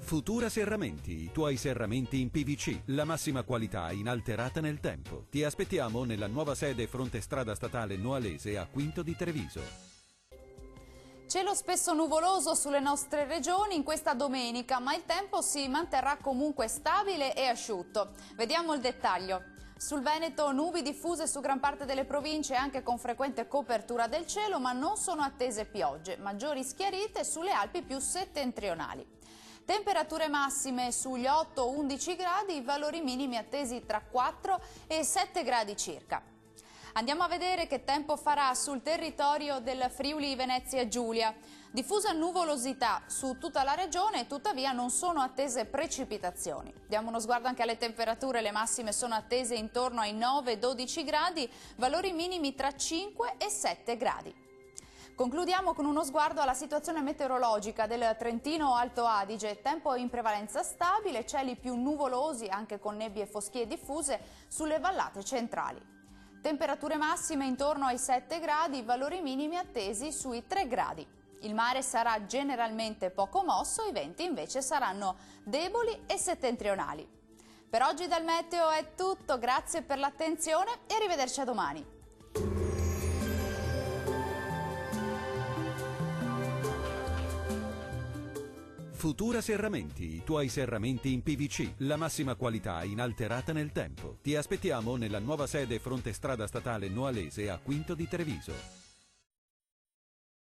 Futura Serramenti, i tuoi serramenti in PVC, la massima qualità inalterata nel tempo. Ti aspettiamo nella nuova sede fronte strada statale Noalese a Quinto di Treviso. Cielo spesso nuvoloso sulle nostre regioni in questa domenica, ma il tempo si manterrà comunque stabile e asciutto. Vediamo il dettaglio. Sul Veneto nubi diffuse su gran parte delle province anche con frequente copertura del cielo, ma non sono attese piogge, maggiori schiarite sulle Alpi più settentrionali. Temperature massime sugli 8-11 gradi, valori minimi attesi tra 4 e 7 gradi circa. Andiamo a vedere che tempo farà sul territorio del Friuli Venezia Giulia. Diffusa nuvolosità su tutta la regione, tuttavia non sono attese precipitazioni. Diamo uno sguardo anche alle temperature, le massime sono attese intorno ai 9-12 gradi, valori minimi tra 5 e 7 gradi. Concludiamo con uno sguardo alla situazione meteorologica del Trentino Alto Adige. Tempo in prevalenza stabile, cieli più nuvolosi anche con nebbie foschie diffuse sulle vallate centrali. Temperature massime intorno ai 7 gradi, valori minimi attesi sui 3 gradi. Il mare sarà generalmente poco mosso, i venti invece saranno deboli e settentrionali. Per oggi dal Meteo è tutto, grazie per l'attenzione e arrivederci a domani. Futura Serramenti, i tuoi serramenti in PVC, la massima qualità inalterata nel tempo. Ti aspettiamo nella nuova sede fronte strada statale Noalese a Quinto di Treviso.